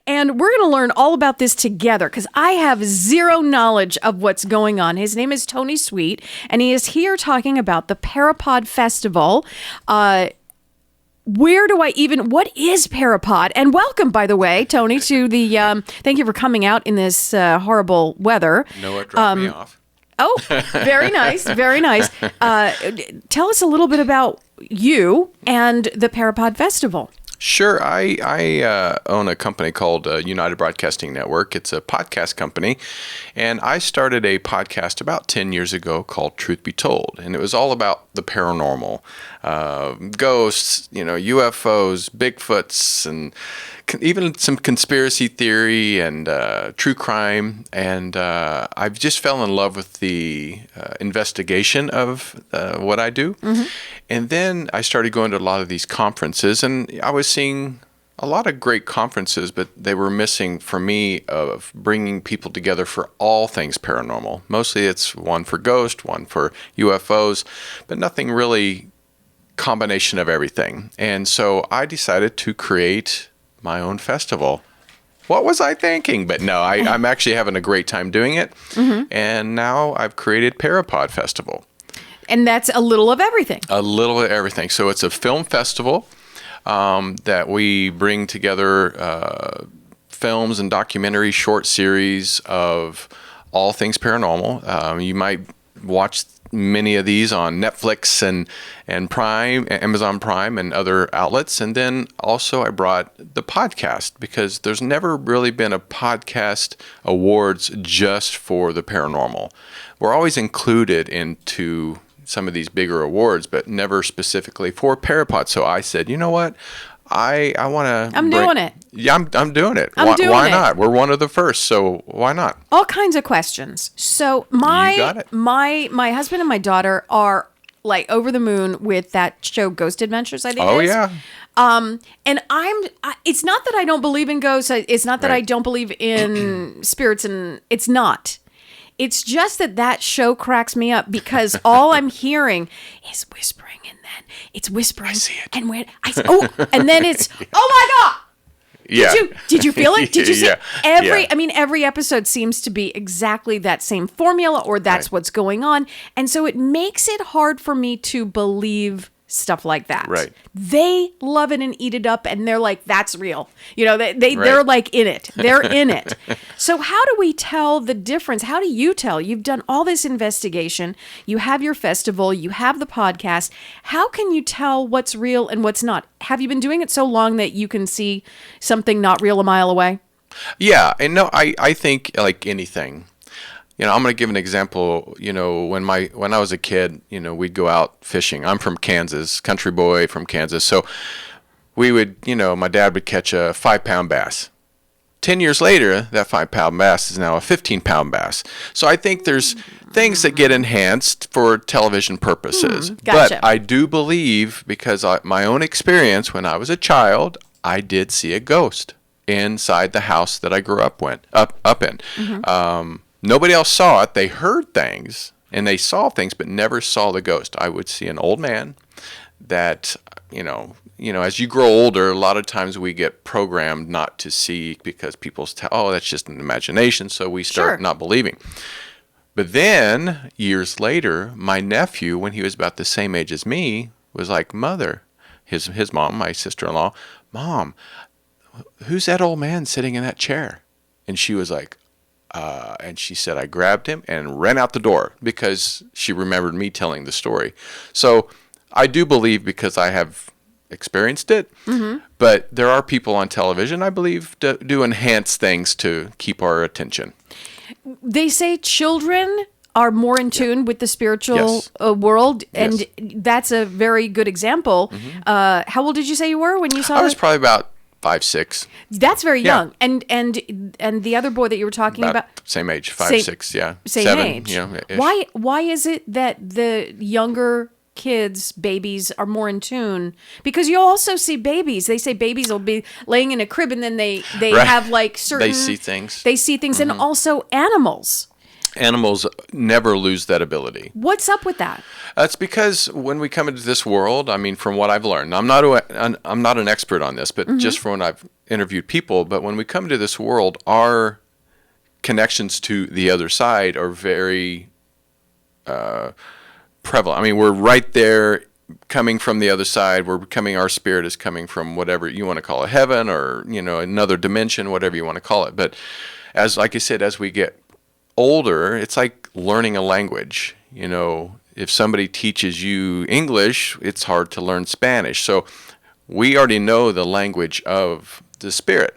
And we're going to learn all about this together because I have zero knowledge of what's going on. His name is Tony Sweet, and he is here talking about the ParaPod Festival. What is ParaPod? And welcome, by the way, Tony, to the, thank you for coming out in this horrible weather. Noah dropped me off. Oh, very nice, very nice. Tell us a little bit about you and the ParaPod Festival. Sure. I own a company called United Broadcasting Network. It's a podcast company. And I started a podcast about 10 years ago called Truth Be Told. And it was all about the paranormal, ghosts, UFOs, Bigfoots, and even some conspiracy theory and true crime. And I've just fell in love with the investigation of what I do. Mm-hmm. And then I started going to a lot of these conferences, and I was seeing a lot of great conferences, but they were missing for me of bringing people together for all things paranormal. Mostly it's one for ghosts, one for UFOs, but nothing really combination of everything. And so I decided to create my own festival. What was I thinking? But no, I'm actually having a great time doing it. Mm-hmm. And now I've created ParaPod Festival. And that's a little of everything. A little of everything. So it's a film festival that we bring together films and documentary short series of all things paranormal. You might watch many of these on Netflix and Prime, Amazon Prime, and other outlets. And then also I brought the podcast because there's never really been a podcast awards just for the paranormal. We're always included into some of these bigger awards, but never specifically for ParaPod. So I said, you know what? I want to. I'm doing it. Yeah, I'm doing it. Why not? We're one of the first, so why not? All kinds of questions. So my husband and my daughter are like over the moon with that show Ghost Adventures, I think. Oh yeah. And it's not that I don't believe in ghosts. It's not that I don't believe in spirits, and it's not. It's just that show cracks me up because all I'm hearing is whispering, and then it's whispering. I see it. And and then it's, oh my God. Yeah. Did you feel it? Did you see Yeah. every episode seems to be exactly that same formula, or that's what's going on. And so it makes it hard for me to believe stuff like that. Right. They love it and eat it up, and they're like, that's real. They're like in it. They're in it. So how do we tell the difference? How do you tell? You've done all this investigation. You have your festival. You have the podcast. How can you tell what's real and what's not? Have you been doing it so long that you can see something not real a mile away? Yeah. And no, I think like anything. I'm going to give an example. When I was a kid, we'd go out fishing. I'm from Kansas, country boy from Kansas. So we would, my dad would catch a 5-pound bass. 10 years later, that 5-pound bass is now a 15-pound bass. So I think there's things that get enhanced for television purposes. Gotcha. But I do believe, because my own experience when I was a child, I did see a ghost inside the house that I grew up in. Mm-hmm. Nobody else saw it. They heard things and they saw things, but never saw the ghost. I would see an old man that, as you grow older, a lot of times we get programmed not to see because people tell, oh, that's just an imagination. So we start not believing. But then years later, my nephew, when he was about the same age as me, was like, Mother, his mom, my sister-in-law, Mom, who's that old man sitting in that chair? And she was like, and she said, I grabbed him and ran out the door because she remembered me telling the story. So I do believe, because I have experienced it, mm-hmm. but there are people on television, I believe, do enhance things to keep our attention. They say children are more in tune with the spiritual world, and that's a very good example. Mm-hmm. How old did you say you were when you saw it? I was probably about 5, 6. That's very young. And the other boy that you were talking about same age, 5, 6, yeah, same 7, age. Ish. Why is it that the younger kids, babies, are more in tune? Because you also see babies. They say babies will be laying in a crib, and then they have like certain. They see things. They see things, mm-hmm. and also animals. Animals never lose that ability. What's up with that? That's because when we come into this world, I mean, from what I've learned, I'm not an expert on this, but just from when I've interviewed people, but when we come into this world, our connections to the other side are very prevalent. I mean, we're right there coming from the other side. Our spirit is coming from whatever you want to call it, heaven or, another dimension, whatever you want to call it. But like I said, as we get older, it's like learning a language. If somebody teaches you English, it's hard to learn Spanish. So we already know the language of the spirit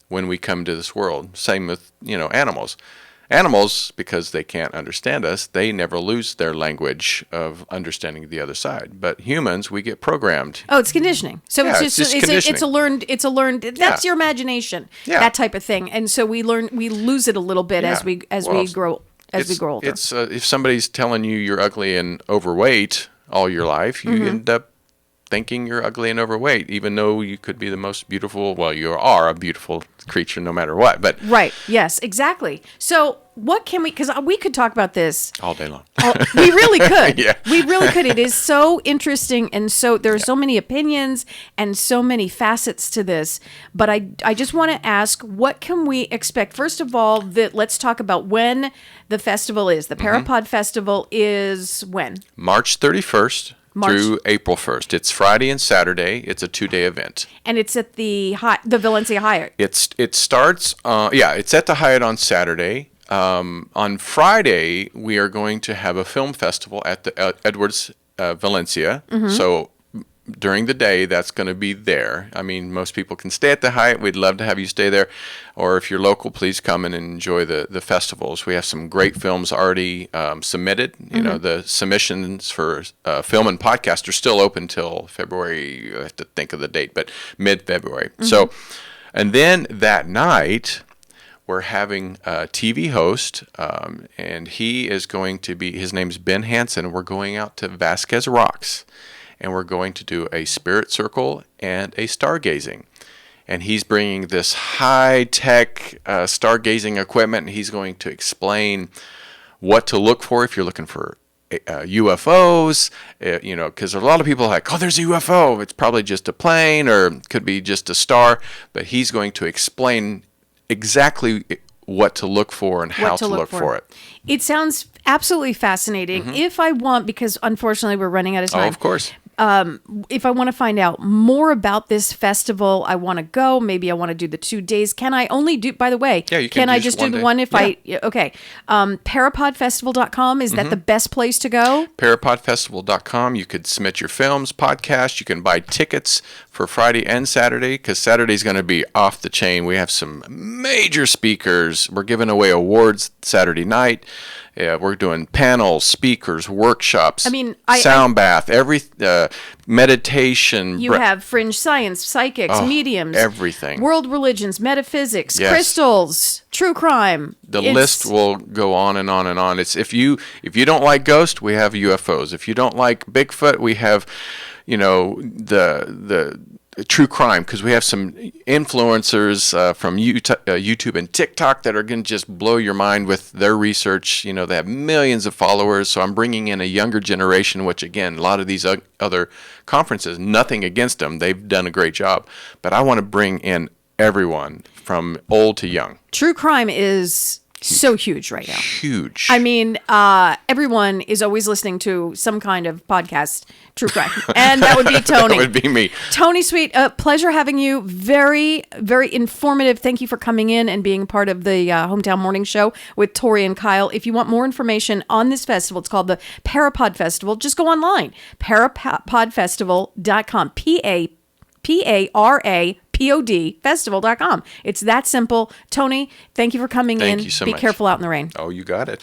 when we come to this world. Same with, animals. Animals, because they can't understand us, they never lose their language of understanding the other side. But humans, we get programmed. Oh, it's conditioning. So Yeah, it's conditioning. it's a learned. That's your imagination. Yeah. That type of thing. And so we lose it a little bit as we grow older. It's if somebody's telling you you're ugly and overweight all your life, you end up thinking you're ugly and overweight, even though you could be the most beautiful. Well, you are a beautiful creature no matter what. But right. Yes, exactly. So what can we, because we could talk about this all day long. We really could. Yeah. We really could. It is so interesting. And so there are so many opinions and so many facets to this. But I just want to ask, what can we expect? First of all, let's talk about when the festival is. The ParaPod Festival is when? March 31st. Through April 1st. It's Friday and Saturday. It's a 2-day event. And it's at the Valencia Hyatt. It starts, it's at the Hyatt on Saturday. On Friday, we are going to have a film festival at the Edwards Valencia. So during the day, that's going to be there. I mean, most people can stay at the Hyatt. We'd love to have you stay there. Or if you're local, please come and enjoy the festivals. We have some great films already submitted. The submissions for film and podcast are still open till February. I have to think of the date, but mid-February. So, and then that night, we're having a TV host, and his name's Ben Hansen. We're going out to Vasquez Rocks. And we're going to do a spirit circle and a stargazing. And he's bringing this high-tech stargazing equipment, and he's going to explain what to look for if you're looking for UFOs, because a lot of people are like, oh, there's a UFO. It's probably just a plane or it could be just a star. But he's going to explain exactly what to look for and how to look for it. It sounds absolutely fascinating. If I want, because unfortunately we're running out of time. Oh, of course. If I want to find out more about this festival, I want to go. Maybe I want to do the 2 days. Can I only do, by the way, yeah, can I just do the one if okay. ParaPodFestival.com, is that the best place to go? ParaPodFestival.com. You could submit your films, podcasts. You can buy tickets for Friday and Saturday, because Saturday's going to be off the chain. We have some major speakers. We're giving away awards Saturday night. Yeah, we're doing panels, speakers, workshops, sound bath, meditation. You have fringe science, psychics, mediums, everything. World religions, metaphysics, crystals, true crime. The list will go on and on and on. It's if you don't like ghosts, we have UFOs. If you don't like Bigfoot, we have, the true crime, because we have some influencers from YouTube and TikTok that are going to just blow your mind with their research. They have millions of followers, so I'm bringing in a younger generation, which, again, a lot of these other conferences, nothing against them. They've done a great job. But I want to bring in everyone from old to young. True crime is so huge right now. Huge. I mean, everyone is always listening to some kind of podcast, true crime. And that would be Tony. That would be me. Tony Sweet, pleasure having you. Very, very informative. Thank you for coming in and being part of the Hometown Morning Show with Tori and Kyle. If you want more information on this festival, it's called the ParaPod Festival. Just go online. ParaPodFestival.com. ParaPod Festival.com. It's that simple. Tony, thank you for coming in. Thank you so much. Be careful out in the rain. Oh, you got it.